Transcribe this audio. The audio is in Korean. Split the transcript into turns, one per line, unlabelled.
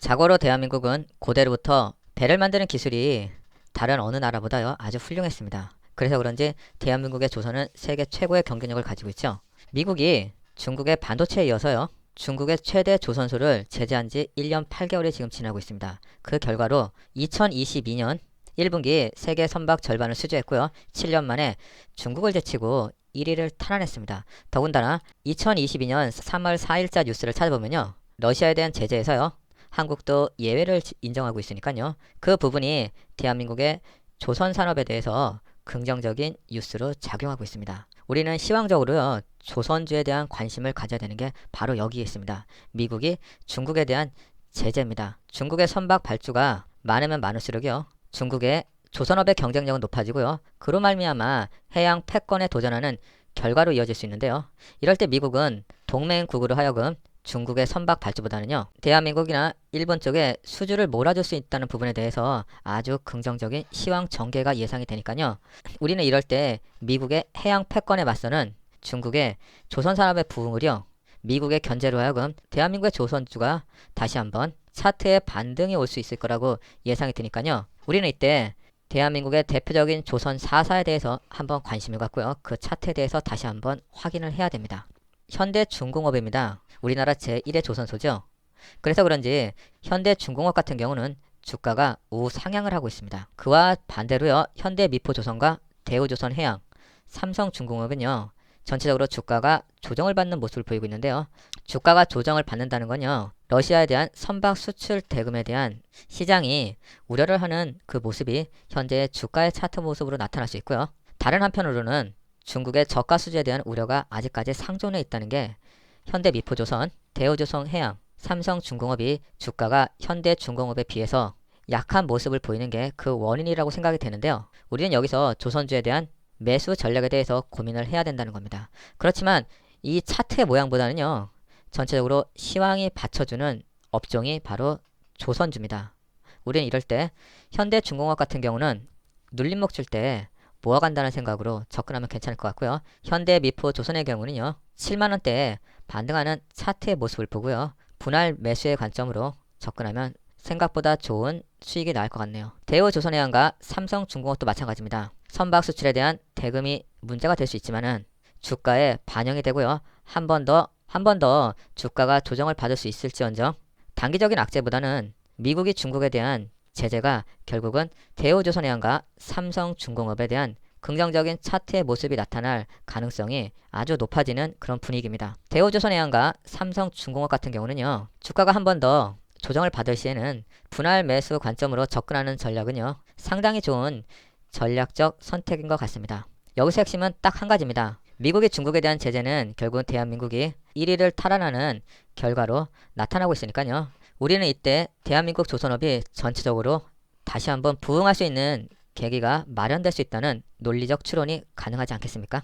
자고로 대한민국은 고대로부터 배를 만드는 기술이 다른 어느 나라보다요 아주 훌륭했습니다. 그래서 그런지 대한민국의 조선은 세계 최고의 경쟁력을 가지고 있죠. 미국이 중국의 반도체에 이어서요 중국의 최대 조선소를 제재한 지 1년 8개월이 지금 지나고 있습니다. 그 결과로 2022년 1분기 세계 선박 절반을 수주했고요. 7년 만에 중국을 제치고 1위를 탈환했습니다. 더군다나 2022년 3월 4일자 뉴스를 찾아보면요. 러시아에 대한 제재에서요. 한국도 예외를 인정하고 있으니까요. 그 부분이 대한민국의 조선 산업에 대해서 긍정적인 뉴스로 작용하고 있습니다. 우리는 시황적으로요. 조선주에 대한 관심을 가져야 되는 게 바로 여기에 있습니다. 미국이 중국에 대한 제재입니다. 중국의 선박 발주가 많으면 많을수록요. 중국의 조선업의 경쟁력은 높아지고요. 그로 말미암아 해양 패권에 도전하는 결과로 이어질 수 있는데요. 이럴 때 미국은 동맹국으로 하여금 중국의 선박 발주보다는요. 대한민국이나 일본 쪽에 수주를 몰아줄 수 있다는 부분에 대해서 아주 긍정적인 시황 전개가 예상이 되니까요. 우리는 이럴 때 미국의 해양 패권에 맞서는 중국의 조선 산업의 부흥을요. 미국의 견제로 하여금 대한민국의 조선주가 다시 한번 차트에 반등이 올 수 있을 거라고 예상이 되니까요. 우리는 이때 대한민국의 대표적인 조선 4사에 대해서 한번 관심을 갖고요. 그 차트에 대해서 다시 한번 확인을 해야 됩니다. 현대중공업입니다. 우리나라 제1의 조선소죠. 그래서 그런지 현대중공업 같은 경우는 주가가 우상향을 하고 있습니다. 그와 반대로요. 현대미포조선과 대우조선해양, 삼성중공업은요. 전체적으로 주가가 조정을 받는 모습을 보이고 있는데요. 주가가 조정을 받는다는 건요. 러시아에 대한 선박 수출 대금에 대한 시장이 우려를 하는 그 모습이 현재 주가의 차트 모습으로 나타날 수 있고요. 다른 한편으로는 중국의 저가 수주에 대한 우려가 아직까지 상존해 있다는 게 현대미포조선, 대우조선해양, 삼성중공업이 주가가 현대중공업에 비해서 약한 모습을 보이는 게 그 원인이라고 생각이 되는데요. 우리는 여기서 조선주에 대한 매수 전략에 대해서 고민을 해야 된다는 겁니다. 그렇지만 이 차트의 모양보다는요. 전체적으로 시황이 받쳐주는 업종이 바로 조선주입니다. 우리는 이럴 때 현대중공업 같은 경우는 눌림목 줄 때 모아간다는 생각으로 접근하면 괜찮을 것 같고요. 현대미포 조선의 경우는요. 7만원대에 반등하는 차트의 모습을 보고요. 분할 매수의 관점으로 접근하면 생각보다 좋은 수익이 나을 것 같네요. 대우조선해양과 삼성중공업도 마찬가지입니다. 선박 수출에 대한 대금이 문제가 될 수 있지만은 주가에 반영이 되고요. 한 번 더 주가가 조정을 받을 수 있을지언정 단기적인 악재보다는 미국이 중국에 대한 제재가 결국은 대우조선해양과 삼성중공업에 대한 긍정적인 차트의 모습이 나타날 가능성이 아주 높아지는 그런 분위기입니다. 대우조선해양과 삼성중공업 같은 경우는요. 주가가 한 번 더 조정을 받을 시에는 분할 매수 관점으로 접근하는 전략은요. 상당히 좋은 전략적 선택인 것 같습니다. 여기서 핵심은 딱 한 가지입니다. 미국이 중국에 대한 제재는 결국 대한민국이 1위를 탈환하는 결과로 나타나고 있으니까요. 우리는 이때 대한민국 조선업이 전체적으로 다시 한번 부흥할 수 있는 계기가 마련될 수 있다는 논리적 추론이 가능하지 않겠습니까?